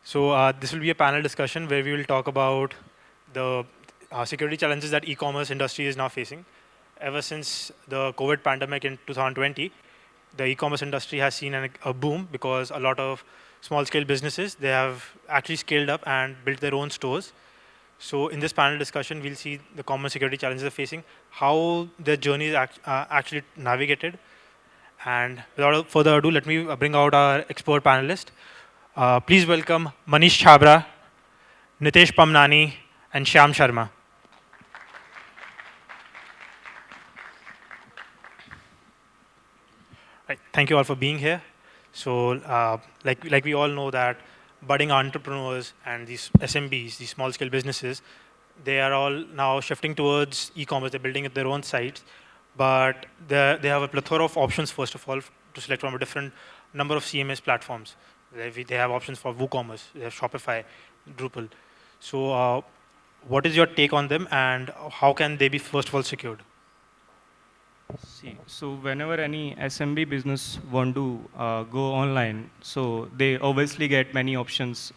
This will be a panel discussion where we will talk about the security challenges that e-commerce industry is now facing. Ever since the COVID pandemic in 2020, the e-commerce industry has seen a boom because a lot of small-scale businesses, they have actually scaled up and built their own stores. So in this panel discussion, we'll see the common security challenges they're facing, how their journey is actually navigated. And without further ado, let me bring out our expert panelist. Please welcome Manish Chabra, Nitesh Pamnani, and Shyam Sharma. Right. Thank you all for being here. Like we all know that budding entrepreneurs and these SMBs, these small-scale businesses, they are all now shifting towards e-commerce. They're building their own sites, but they have a plethora of options, first of all, to select from a different number of CMS platforms. They have options for WooCommerce, they have Shopify, Drupal. What is your take on them, and how can they be, first of all, secured? See, so whenever any SMB business want to go online, so they obviously get many options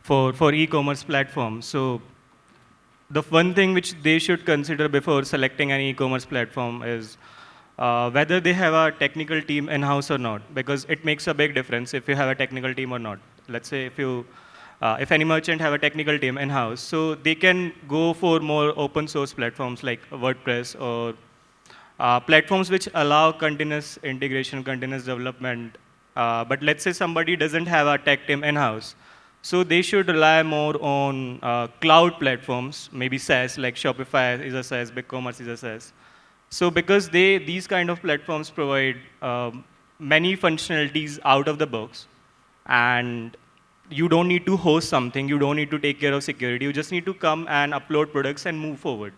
for e-commerce platforms. So the one thing which they should consider before selecting an e-commerce platform is whether they have a technical team in-house or not, because it makes a big difference if you have a technical team or not. Let's say if any merchant have a technical team in-house, so they can go for more open source platforms like WordPress or platforms which allow continuous integration, continuous development. But let's say somebody doesn't have a tech team in-house. So they should rely more on cloud platforms, maybe SaaS, like Shopify is a SaaS, BigCommerce is a SaaS. So because these kind of platforms provide many functionalities out of the box, and you don't need to host something, you don't need to take care of security, you just need to come and upload products and move forward.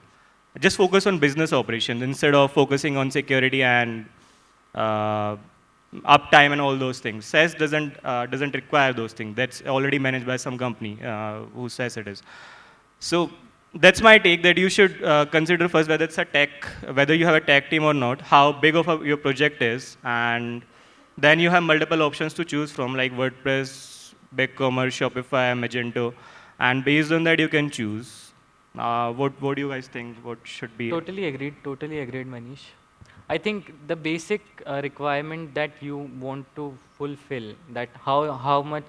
Just focus on business operations instead of focusing on security and uptime and all those things. SaaS doesn't require those things. That's already managed by some company who says it is. So that's my take, that you should consider first whether it's whether you have a tech team or not, how big of your project is, and then you have multiple options to choose from, like WordPress, BigCommerce, Shopify, Magento, and based on that you can choose. What do you guys think? What should be? Totally agreed, Manish. I think the basic requirement that you want to fulfill, that how much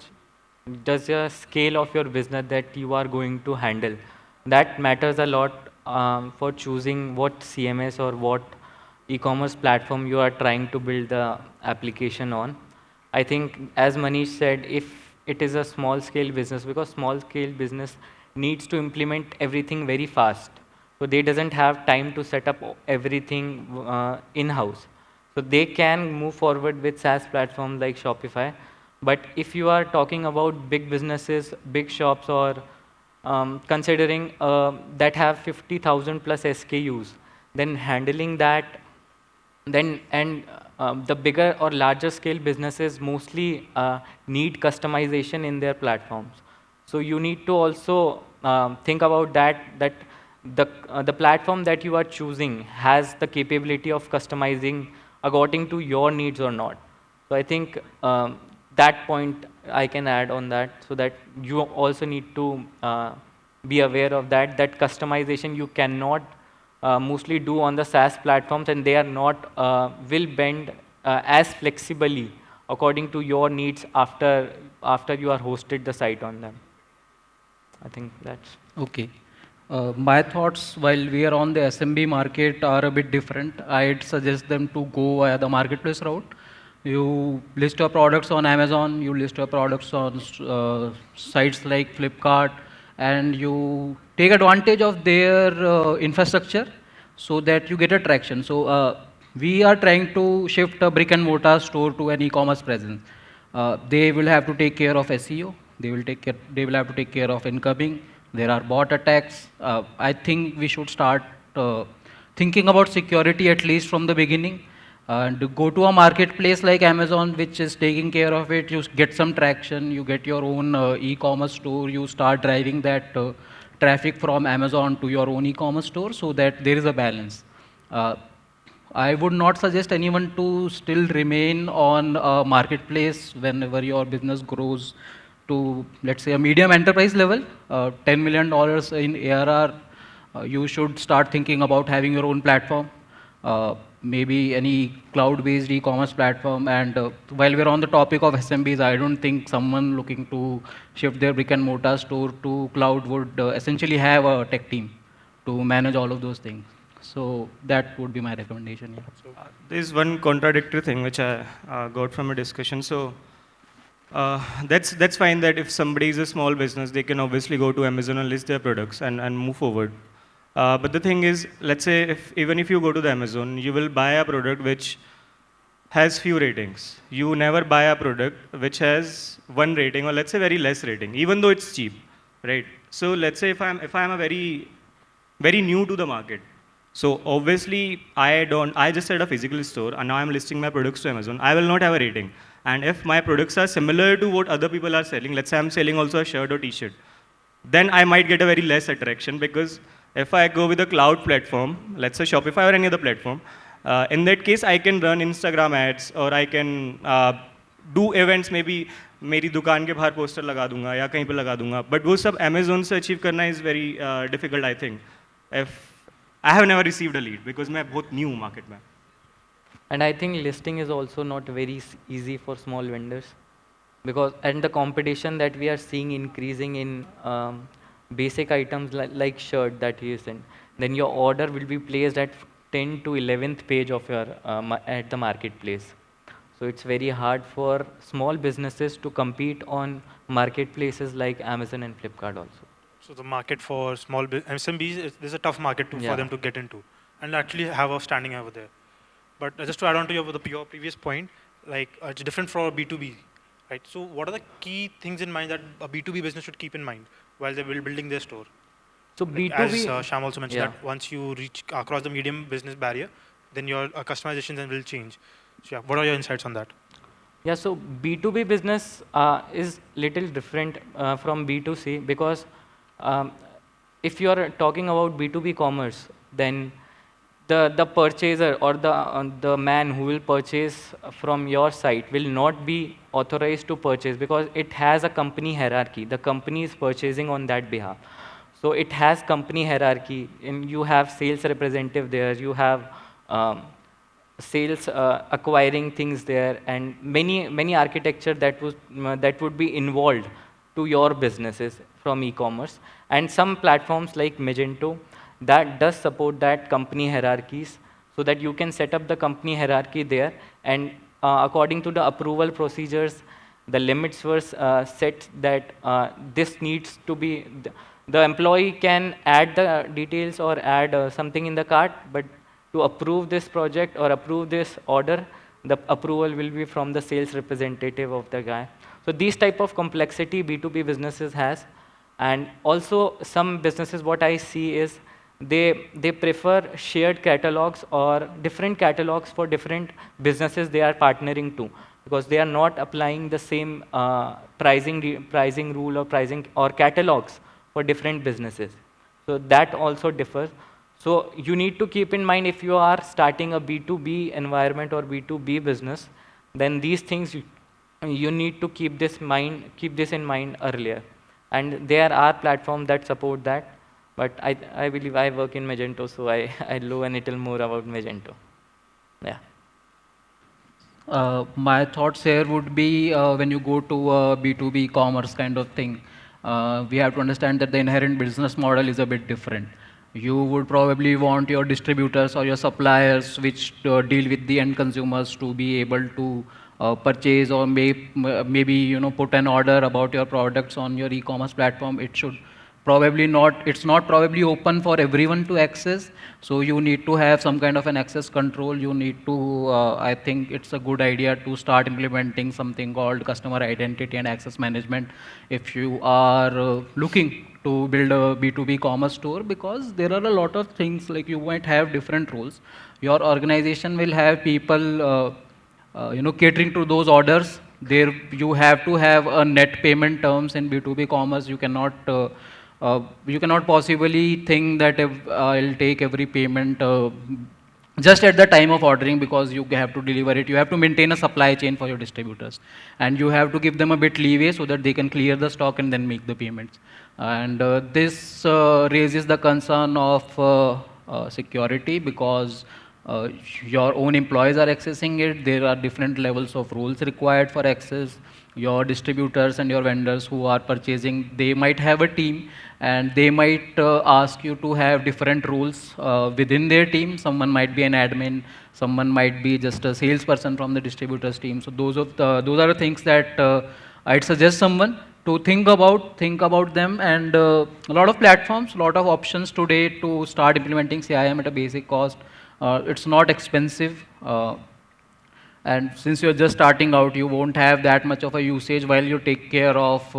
does your scale of your business that you are going to handle, that matters a lot for choosing what CMS or what e-commerce platform you are trying to build the application on. I think, as Manish said, if it is a small scale business, because small scale business needs to implement everything very fast. So they doesn't have time to set up everything in-house. So they can move forward with SaaS platforms like Shopify. But if you are talking about big businesses, big shops, or considering that have 50,000 plus SKUs, then handling that, then and the bigger or larger scale businesses mostly need customization in their platforms. So you need to also think about that the platform that you are choosing has the capability of customizing according to your needs or not. So I think that point I can add on that, so that you also need to be aware of that customization you cannot mostly do on the SaaS platforms, and they are not will bend as flexibly according to your needs after you are hosted the site on them. I think that's okay. My thoughts while we are on the SMB market are a bit different. I'd suggest them to go via the marketplace route. You list your products on Amazon, you list your products on sites like Flipkart, and you take advantage of their infrastructure so that you get a traction. So we are trying to shift a brick and mortar store to an e-commerce presence. They will have to take care of SEO. They will have to take care of incoming. There are bot attacks. I think we should start thinking about security at least from the beginning. And go to a marketplace like Amazon, which is taking care of it. You get some traction. You get your own e-commerce store. You start driving that traffic from Amazon to your own e-commerce store, so that there is a balance. I would not suggest anyone to still remain on a marketplace whenever your business grows to, let's say, a medium enterprise level, $10 million in ARR, you should start thinking about having your own platform, maybe any cloud-based e-commerce platform. And while we're on the topic of SMBs, I don't think someone looking to shift their brick and mortar store to cloud would essentially have a tech team to manage all of those things. So that would be my recommendation. Yeah. There's one contradictory thing which I got from a discussion. So that's fine that if somebody is a small business, they can obviously go to Amazon and list their products and move forward. But the thing is, let's say even if you go to the Amazon, you will buy a product which has few ratings. You never buy a product which has one rating, or let's say very less rating, even though it's cheap, right? So let's say if I'm a very new to the market, so obviously I just set a physical store and now I'm listing my products to Amazon. I will not have a rating. And if my products are similar to what other people are selling, let's say I'm selling also a shirt or t-shirt, then I might get a very less attraction, because if I go with a cloud platform, let's say Shopify or any other platform, in that case I can run Instagram ads, or I can do events, maybe मेरी दुकान के बाहर poster लगा दूंगा या कहीं पे लगा दूंगा, but वो सब Amazon से achieve करना is very difficult, I think. If I have never received a lead because मैं बहुत new हूँ market में. And I think listing is also not very easy for small vendors, because and the competition that we are seeing increasing in basic items like shirt that you send, then your order will be placed at 10 to 11th page of your at the marketplace. So it's very hard for small businesses to compete on marketplaces like Amazon and Flipkart also. So the market for small SMBs, there's a tough market for them to get into and actually have a standing over there. But just to add on to your previous point, like it's different for B2B, right? So what are the key things in mind that a B2B business should keep in mind while they're building their store? So like B2B, as Shyam also mentioned, that once you reach across the medium business barrier, then your customization then will change. So yeah, what are your insights on that? Yeah, so B2B business is little different from B2C, because if you are talking about B2B commerce, then the purchaser or the man who will purchase from your site will not be authorized to purchase, because it has a company hierarchy. The company is purchasing on that behalf. So it has company hierarchy, and you have sales representative there, you have sales acquiring things there, and many architecture that would be involved to your businesses from e-commerce. And some platforms like Magento that does support that company hierarchies, so that you can set up the company hierarchy there, and according to the approval procedures, the limits were set that this needs to be, the employee can add the details or add something in the cart, but to approve this project or approve this order, the approval will be from the sales representative of the guy. So these type of complexity B2B businesses has. And also some businesses, what I see is they prefer shared catalogs or different catalogs for different businesses they are partnering to, because they are not applying the same pricing rule or pricing or catalogs for different businesses. So that also differs. So you need to keep in mind, if you are starting a B2B environment or B2B business, then these things you need to keep this in mind earlier. And there are platforms that support that. But I believe I work in Magento, so I know a little more about Magento. Yeah. My thoughts here would be when you go to a B2B commerce kind of thing, we have to understand that the inherent business model is a bit different. You would probably want your distributors or your suppliers, which deal with the end consumers, to be able to purchase or maybe put an order about your products on your e-commerce platform. It should probably not, it's not probably open for everyone to access, so you need to have some kind of an access control. You need to, I think it's a good idea to start implementing something called customer identity and access management if you are looking to build a B2B commerce store, because there are a lot of things, like you might have different roles. Your organization will have people catering to those orders. There you have to have a net payment terms in B2B commerce. You cannot possibly think that I'll take every payment just at the time of ordering, because you have to deliver it, you have to maintain a supply chain for your distributors, and you have to give them a bit leeway so that they can clear the stock and then make the payments. And this raises the concern of security, because uh, your own employees are accessing it. There are different levels of rules required for access. Your distributors and your vendors who are purchasing, they might have a team, and they might ask you to have different rules within their team. Someone might be an admin, someone might be just a salesperson from the distributors team. So those are the things that I'd suggest someone to think about them. And a lot of platforms, a lot of options today to start implementing CIM at a basic cost. It's not expensive. And since you're just starting out, you won't have that much of a usage while you take care of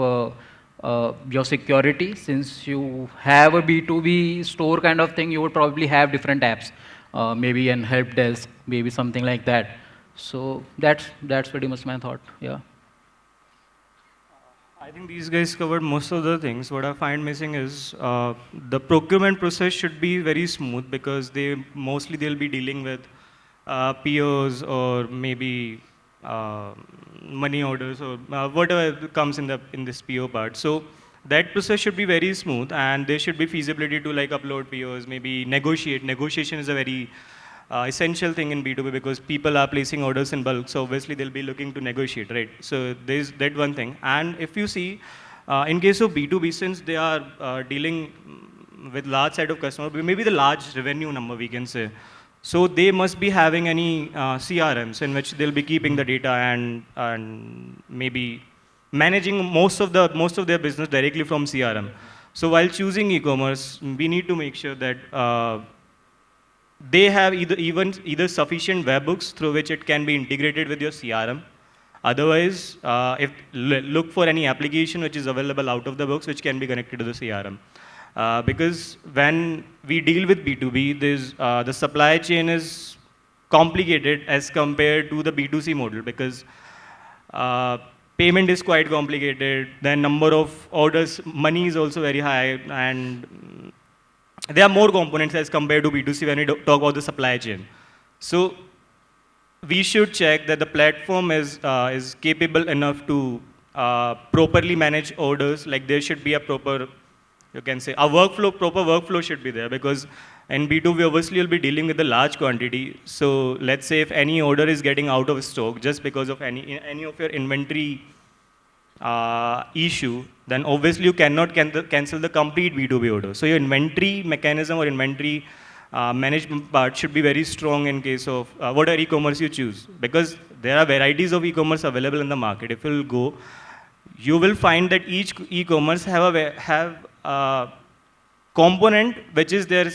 your security. Since you have a B2B store kind of thing, you would probably have different apps, maybe an help desk, maybe something like that. So that's pretty much my thought. Yeah. I think these guys covered most of the things. What I find missing is the procurement process should be very smooth, because they'll be dealing with POs or maybe money orders or whatever comes in this PO part. So that process should be very smooth, and there should be feasibility to like upload POs, maybe negotiate. Negotiation is a very essential thing in B2B, because people are placing orders in bulk, so obviously they'll be looking to negotiate, right? So there's that one thing. And if you see, in case of B2B, since they are dealing with large set of customers, maybe the large revenue number we can say, so they must be having any CRMs in which they'll be keeping the data and maybe managing most of their business directly from CRM. So while choosing e-commerce, we need to make sure that they have either sufficient webhooks through which it can be integrated with your CRM. Otherwise, if look for any application which is available out of the box which can be connected to the CRM. Because when we deal with B2B, the supply chain is complicated as compared to the B2C model, because payment is quite complicated. The number of orders, money is also very high, and there are more components as compared to B2C when we talk about the supply chain. So we should check that the platform is capable enough to properly manage orders. Like there should be a proper, you can say, proper workflow should be there, because in B2B obviously you'll be dealing with a large quantity. So let's say if any order is getting out of stock just because of any of your inventory issue, then obviously you cannot cancel the complete B2B order. So your inventory mechanism or inventory management part should be very strong in case of whatever e-commerce you choose, because there are varieties of e-commerce available in the market. If you'll go, you will find that each e-commerce have a component which is there,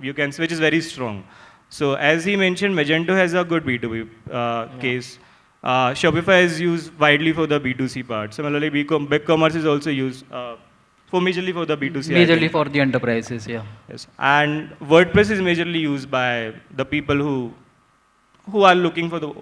you can say, which is very strong. So as he mentioned, Magento has a good B2B case. Shopify is used widely for the B2C part. Similarly, BigCommerce is also used for majorly for the B2C. Majorly for the enterprises, yeah. Yes, and WordPress is majorly used by the people who are looking for the,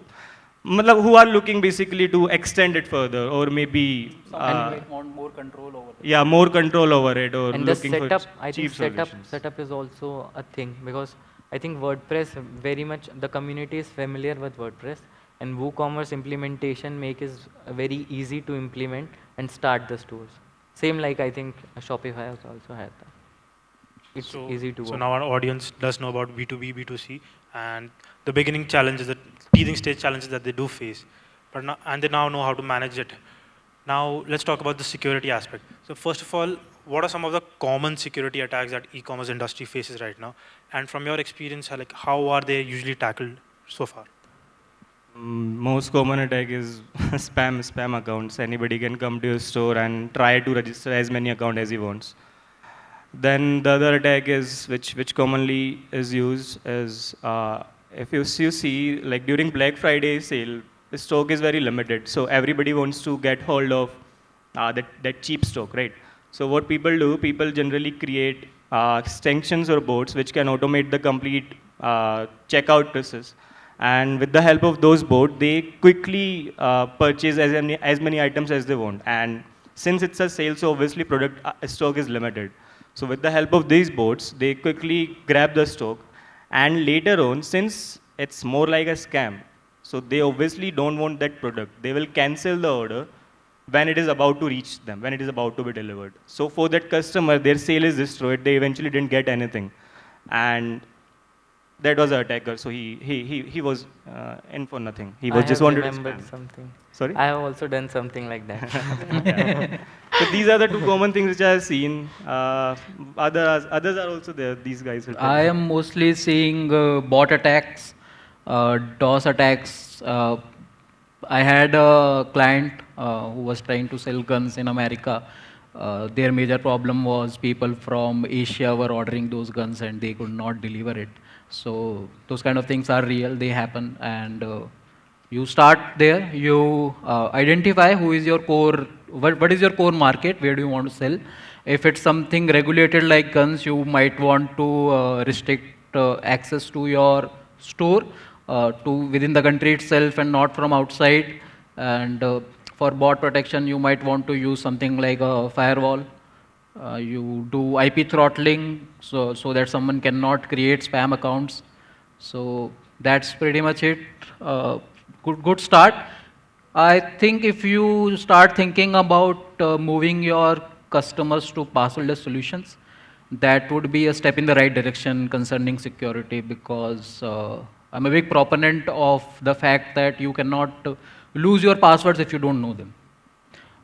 who are looking basically to extend it further, or maybe Want more control over it. yeah, more control over it, or And the looking setup, for I think cheap solutions. setup is also a thing, because I think WordPress very much, the community is familiar with WordPress, and WooCommerce implementation make is very easy to implement and start the stores. Same like I think Shopify has also had that. It's easy to So work. now our audience does know about B2B, B2C, and the beginning challenges, the teething stage challenges that they do face, and they now know how to manage it. Now let's talk about the security aspect. So first of all, what are some of the common security attacks that e-commerce industry faces right now? And from your experience, like how are they usually tackled so far? Most common attack is spam accounts. Anybody can come to your store and try to register as many accounts as he wants. Then the other attack is, which commonly is used, is if you see, like during Black Friday sale, the stock is very limited. So everybody wants to get hold of that cheap stock, right? So what people do, people generally create extensions or bots which can automate the complete checkout process. And with the help of those bots, they quickly purchase as many items as they want. And since it's a sale, so obviously product stock is limited. So with the help of these bots, they quickly grab the stock, And later on, since it's more like a scam, so they obviously don't want that product. They will cancel the order when it is about to reach them, when it is about to be delivered. So for that customer, their sale is destroyed. They eventually didn't get anything. And that was an attacker. So he was in for nothing. He I was just have wanted to remembered spam. something. Sorry? I have also done something like that. So these are the two common things which I have seen. Others are also there. These guys will tell I you. am mostly seeing bot attacks, DOS attacks. I had a client who was trying to sell guns in America. Their major problem was people from Asia were ordering those guns and they could not deliver it. So those kind of things are real, they happen, and you start there. You identify who is your core, what is your core market, where do you want to sell. If it's something regulated like guns, you might want to restrict access to your store to within the country itself and not from outside. And for bot protection, you might want to use something like a firewall. You do IP throttling so that someone cannot create spam accounts. So that's pretty much it. Good start. I think if you start thinking about moving your customers to passwordless solutions, that would be a step in the right direction concerning security, because I'm a big proponent of the fact that you cannot lose your passwords if you don't know them.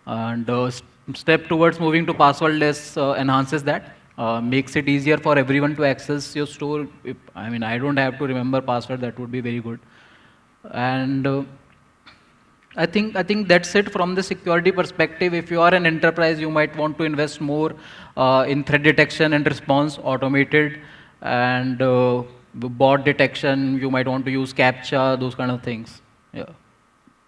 And step towards moving to passwordless enhances that, makes it easier for everyone to access your store. I mean, I don't have to remember password, that would be very good. And I think that's it from the security perspective. If you are an enterprise, you might want to invest more in threat detection and response, automated, and bot detection. You might want to use CAPTCHA, those kind of things. Yeah.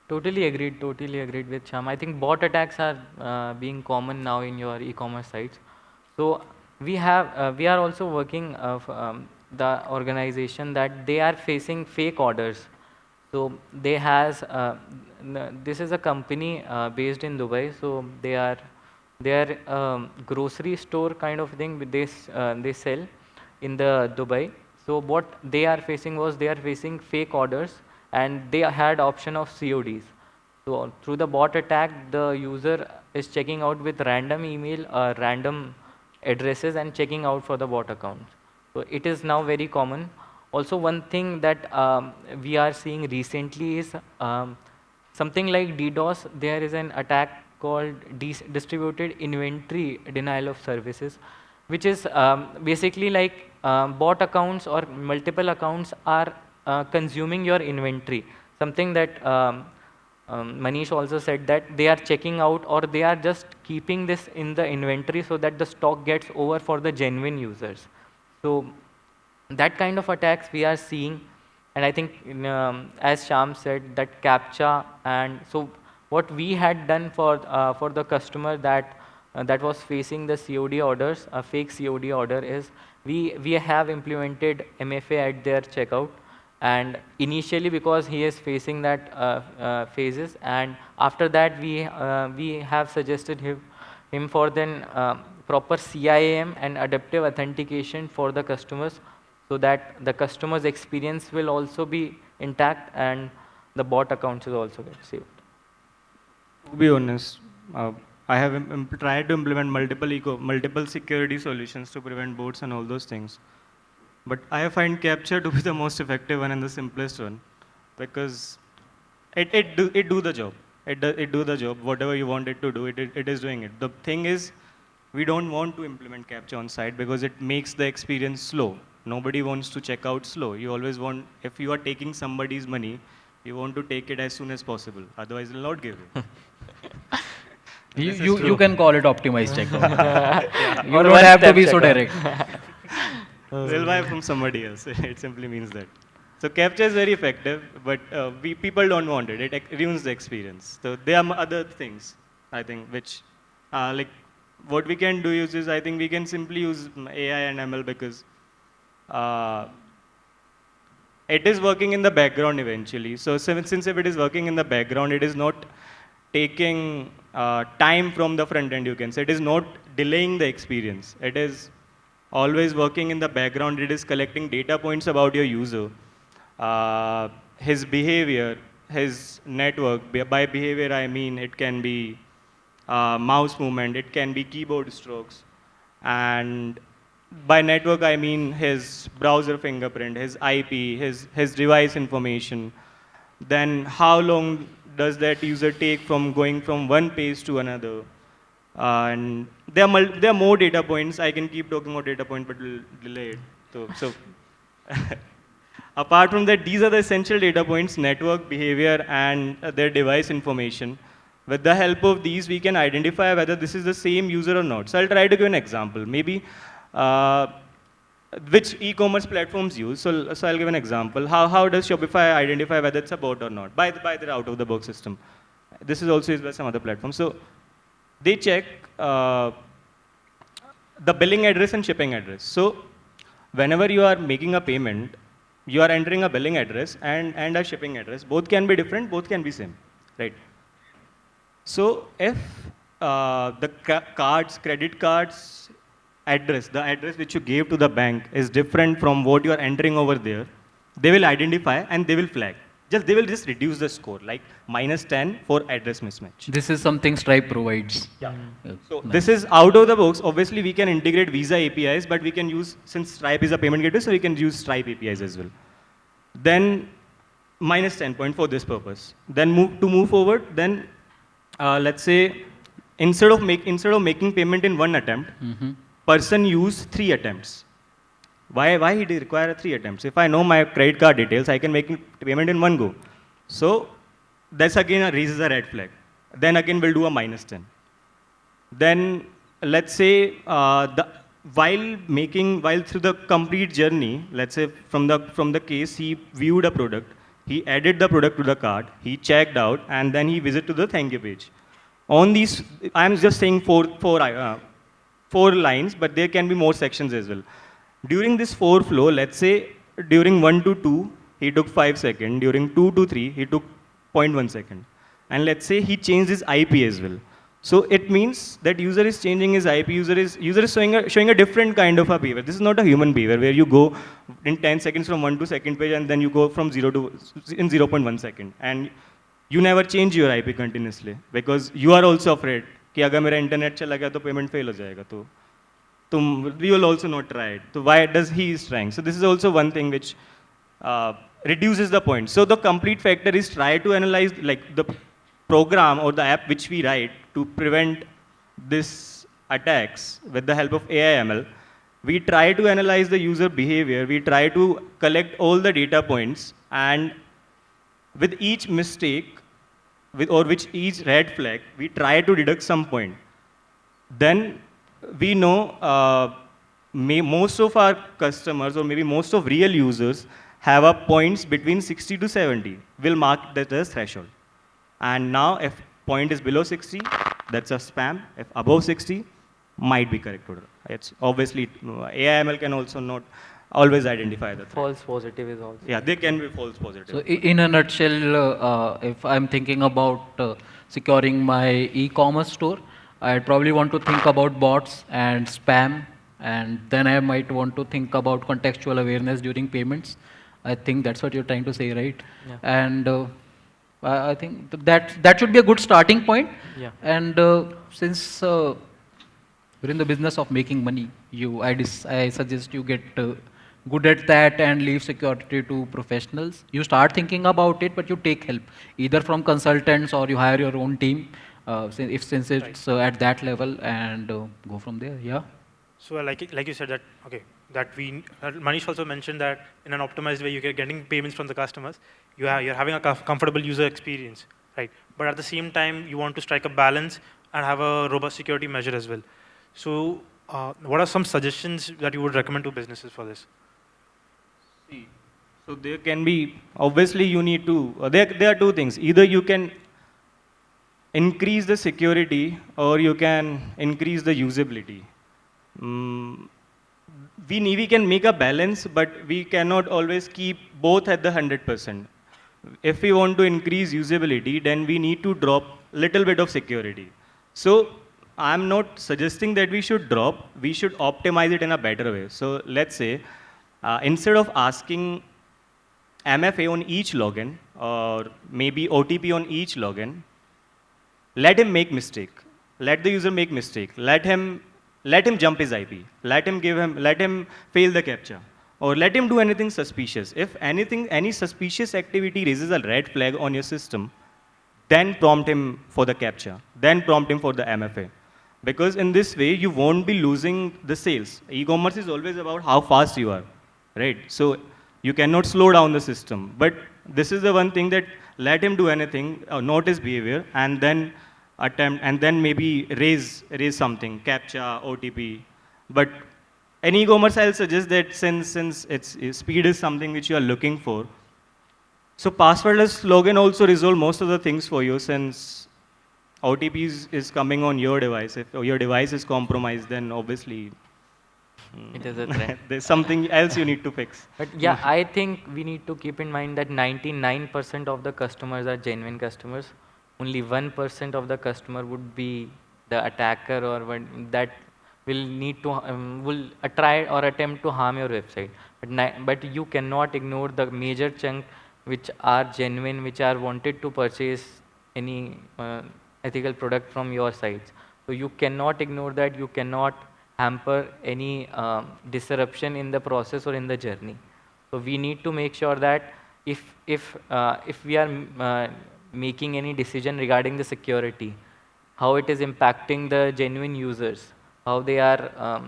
Totally agreed with Shyam. I think bot attacks are being common now in your e-commerce sites. So we are also working the organization that they are facing fake orders. So this is a company based in Dubai. So they are grocery store kind of thing. They sell in the Dubai. So what they are facing was they are facing fake orders, and they had option of CODs. So through the bot attack, the user is checking out with random email, random addresses, and checking out for the bot account. So it is now very common. Also, one thing that we are seeing recently is something like DDoS. There is an attack called distributed inventory denial of services, which is basically like bot accounts or multiple accounts are consuming your inventory. Something that Manish also said, that they are checking out or they are just keeping this in the inventory so that the stock gets over for the genuine users. So that kind of attacks we are seeing. And I think as Shyam said, that captcha. And so what we had done for the customer that was facing the COD orders, a fake COD order, is we have implemented MFA at their checkout. And initially, because he is facing that phases, and after that we have suggested him for then proper CIAM and adaptive authentication for the customers, so that the customer's experience will also be intact and the bot accounts will also get saved. To be honest, I have tried to implement multiple security solutions to prevent bots and all those things. But I find capture to be the most effective one and the simplest one, because it do the job. It do the job. Whatever you want it to do, it is doing it. The thing is, we don't want to implement capture on site because it makes the experience slow. Nobody wants to check out slow. You always want, if you are taking somebody's money, you want to take it as soon as possible. Otherwise, they'll not give you. You can call it optimized checkout. Yeah. You don't have to be so direct. They'll buy from somebody else. It simply means that. So capture is very effective, but people don't want it. It ruins the experience. So there are other things, I think, which like what we can do is I think we can simply use AI and ML, because it is working in the background eventually. So since if it is working in the background, it is not taking time from the front end, you can say. It is not delaying the experience. It is always working in the background. It is collecting data points about your user, his behavior, his network. By behavior, I mean it can be mouse movement, it can be keyboard strokes. And by network, I mean his browser fingerprint, his IP, his device information. Then how long does that user take from going from one page to another? And there are more data points. I can keep talking about data point, but we'll delay it. So apart from that, these are the essential data points: network, behavior, and their device information. With the help of these, we can identify whether this is the same user or not. So I'll try to give an example. Maybe uh, which e-commerce platforms use. So I'll give an example. How does Shopify identify whether it's a bot or not? By their out-of-the-box system. This is also used by some other platforms. So they check the billing address and shipping address. So whenever you are making a payment, you are entering a billing address and a shipping address. Both can be different, both can be same, right? So if the credit cards address, the address which you gave to the bank is different from what you are entering over there, they will identify and they will flag. They will just reduce the score, like -10 for address mismatch. This is something Stripe provides. Yeah. So Nice. this is out of the box. Obviously, we can integrate Visa APIs, but we can use, since Stripe is a payment gateway, so we can use Stripe APIs as well. Then -10 point for this purpose. Then move forward, then let's say instead of making payment in one attempt, person use 3 attempts. Why he require 3 attempts? If I know my credit card details, I can make payment in one go. So that's again raises a red flag. Then again we'll do a -10. Then let's say while through the complete journey, let's say from the case he viewed a product, he added the product to the cart, he checked out, and then he visited to the thank you page. On these, I'm just saying four lines, but there can be more sections as well. During this 4 flow, let's say during 1 to 2, he took 5 seconds. During 2 to 3, he took 0.1 second. And let's say he changed his IP as well. So it means that user is changing his IP, user is showing a different kind of a behavior. This is not a human behavior where you go in 10 seconds from 1 to second page and then you go from 0 to in 0.1 second. And you never change your IP continuously because you are also afraid कि अगर मेरा internet चला गया तो payment fail हो जाएगा तो we will also not try it. So why does he is trying? So this is also one thing which reduces the point. So the complete factor is try to analyze like the program or the app which we write to prevent this attacks with the help of AI/ML. We try to analyze the user behavior. We try to collect all the data points, and with each mistake, with each red flag, we try to deduct some point. Then we know most of our customers or maybe most of real users have a points between 60 to 70. We'll mark that as threshold. And now if point is below 60, that's a spam. If above 60, might be correct order. It's obviously AI/ML can also not always identify the threat. False positive is also. Yeah, they can be false positive. So in a nutshell, if I'm thinking about securing my e-commerce store, I'd probably want to think about bots and spam, and then I might want to think about contextual awareness during payments. I think that's what you're trying to say, right? Yeah. And I think that should be a good starting point. Yeah. And since you're in the business of making money, I suggest you get good at that and leave security to professionals. You start thinking about it, but you take help either from consultants or you hire your own team. Since it's at that level, and go from there. Yeah. So like you said that Manish also mentioned that in an optimized way you're getting payments from the customers. You're having a comfortable user experience, right? But at the same time you want to strike a balance and have a robust security measure as well. So what are some suggestions that you would recommend to businesses for this? So there can be, obviously you need to, there are 2 things. Either you can increase the security or you can increase the usability. We can make a balance, but we cannot always keep both at the 100%. If we want to increase usability, then we need to drop little bit of security. So I'm not suggesting that we should drop. We should optimize it in a better way. So let's say, instead of asking MFA on each login or maybe OTP on each login, let him make mistake. Let the user make mistake. Let him jump his IP. Let him fail the captcha. Or let him do anything suspicious. If any suspicious activity raises a red flag on your system, then prompt him for the captcha. Then prompt him for the MFA. Because in this way, you won't be losing the sales. E-commerce is always about how fast you are, right? So you cannot slow down the system. But this is the one thing that let him do anything, note his behavior, and then and then maybe raise something, captcha, OTP. But in e-commerce, I'll suggest that since speed is something which you are looking for, so passwordless login also resolve most of the things for you since OTP is coming on your device. If your device is compromised, then obviously It is a threat. there's something else you need to fix. But yeah, I think we need to keep in mind that 99% of the customers are genuine customers. Only 1% of the customer would be the attacker or that will need to will try or attempt to harm your website. But you cannot ignore the major chunk which are genuine, which are wanted to purchase any ethical product from your sites. So you cannot ignore that. You cannot hamper any disruption in the process or in the journey. So we need to make sure that if we are making any decision regarding the security, how it is impacting the genuine users, how they are,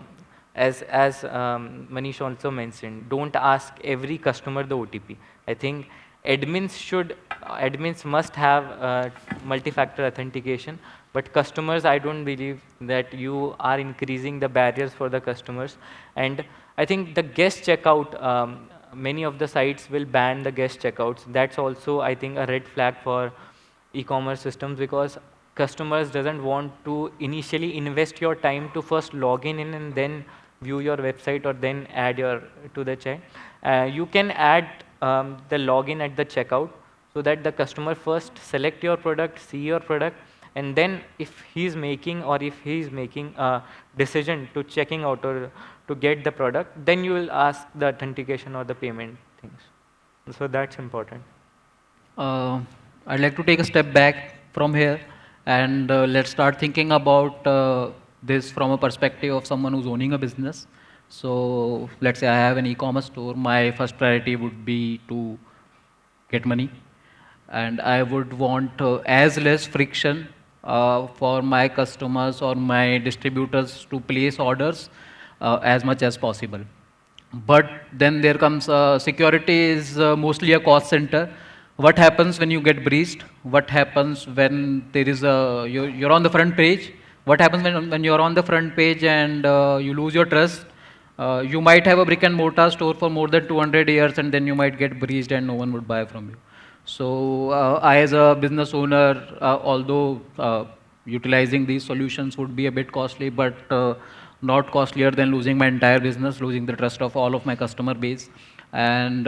as Manish also mentioned, don't ask every customer the OTP. I think admins must have multi-factor authentication, but customers, I don't believe that you are increasing the barriers for the customers. And I think the guest checkout, many of the sites will ban the guest checkouts. That's also, I think, a red flag for e-commerce systems, because customers doesn't want to initially invest your time to first log in and then view your website or then add your to the chat. You can add the login at the checkout, so that the customer first select your product, see your product, and then if he's making a decision to checking out or to get the product, then you will ask the authentication or the payment things. So that's important. Uh, I'd like to take a step back from here and let's start thinking about this from a perspective of someone who's owning a business. So let's say I have an e-commerce store. My first priority would be to get money, and I would want as less friction for my customers or my distributors to place orders as much as possible. But then there comes security is mostly a cost center. What happens when you get breached? What happens when there is you're on the front page? What happens when you're on the front page and you lose your trust? You might have a brick and mortar store for more than 200 years, and then you might get breached and no one would buy from you. So I, as a business owner, although utilizing these solutions would be a bit costly, but not costlier than losing my entire business, losing the trust of all of my customer base. And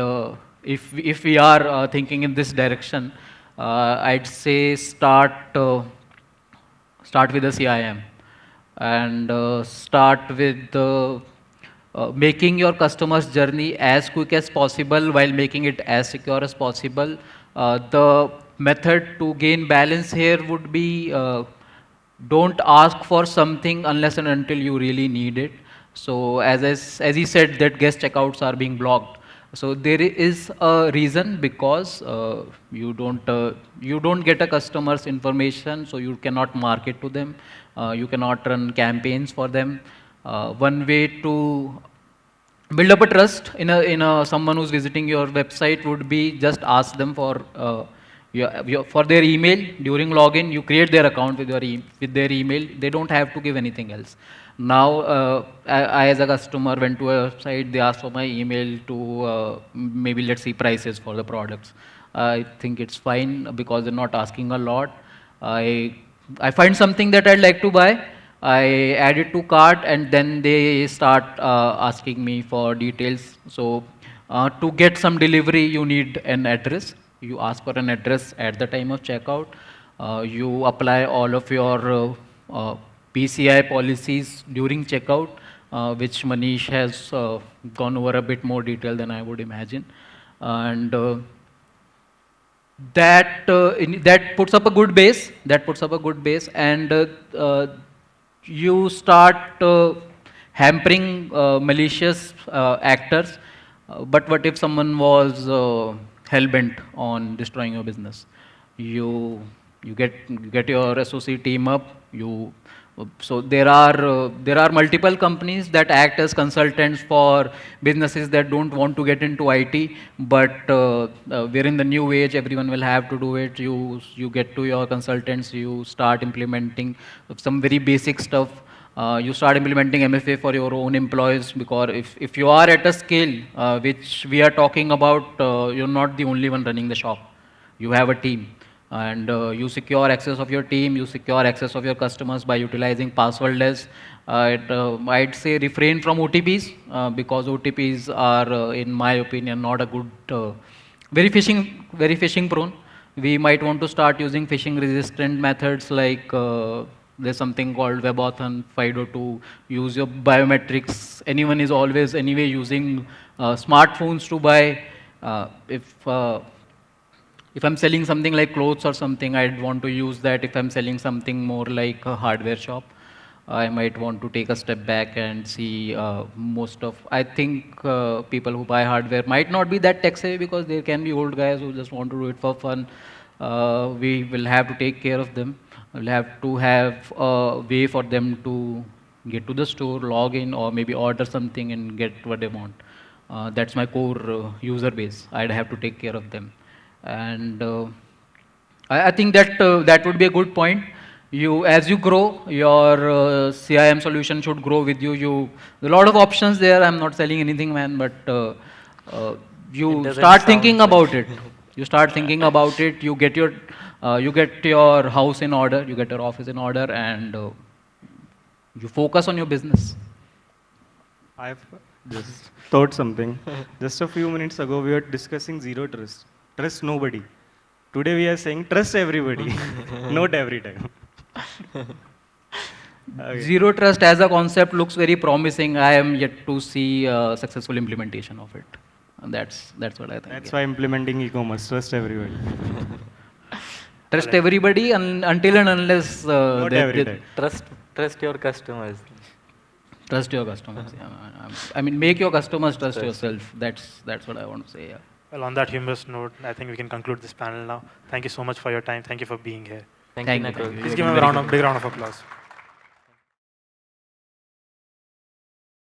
if we are thinking in this direction, I'd say start with the CIM and start with making your customer's journey as quick as possible while making it as secure as possible. The method to gain balance here would be don't ask for something unless and until you really need it. So as he said that guest checkouts are being blocked. So there is a reason, because you don't get a customer's information, so you cannot market to them, you cannot run campaigns for them. One way to build up a trust in a someone who's visiting your website would be just ask them for for their email during login. You create their account with with their email. They don't have to give anything else. Now, I as a customer went to a website. They asked for my email to maybe let's see prices for the products. I think it's fine because they're not asking a lot. I I find something that I'd like to buy. I add it to cart, and then they start asking me for details. So to get some delivery, you need an address. You ask for an address at the time of checkout. You apply all of your PCI policies during checkout, which Manish has gone over a bit more detail than I would imagine. And that puts up a good base. That puts up a good base, and you start hampering malicious actors. But what if someone was hell bent on destroying your business? You you get your associate team up. So there are multiple companies that act as consultants for businesses that don't want to get into IT, but we're in the new age. Everyone will have to do it. You get to your consultants. You start implementing some very basic stuff. You start implementing MFA for your own employees, because if you are at a scale which we are talking about, you're not the only one running the shop. You have a team, and you secure access of your team, you secure access of your customers by utilizing passwordless. I'd say refrain from OTPs, because OTPs are, in my opinion, not a good, very phishing prone. We might want to start using phishing resistant methods, like there's something called WebAuthn 502. Use your biometrics. Anyone is always anyway using smartphones to buy. If I'm selling something like clothes or something, I'd want to use that. If I'm selling something more like a hardware shop, I might want to take a step back and see I think people who buy hardware might not be that tech savvy, because there can be old guys who just want to do it for fun. We will have to take care of them. We'll have to have a way for them to get to the store, log in, or maybe order something and get what they want. That's my core user base. I'd have to take care of them. And I think that that would be a good point. As you grow, your CIM solution should grow with you. A lot of options there. I'm not selling anything, man, but It you doesn't start sound thinking so. about it. You start thinking about it. You get your house in order. You get your office in order, and you focus on your business. I've just thought something. Just a few minutes ago, we were discussing zero trust. Trust nobody. Today we are saying trust everybody. Not every time. Okay. Zero trust as a concept looks very promising. I am yet to see a successful implementation of it. And that's what I think. That's Yeah. why implementing e-commerce, trust everybody. Trust everybody until and unless Not every time. Trust your customers. trust your customers. Yeah, I mean, make your customers trust Trust. yourself. That's what I want to say. Yeah. Well, on that humorous note, I think we can conclude this panel now. Thank you so much for your time. Thank you for being here. Thank Thank you, you. Nakul. Please You've give been him a very good. big round of applause.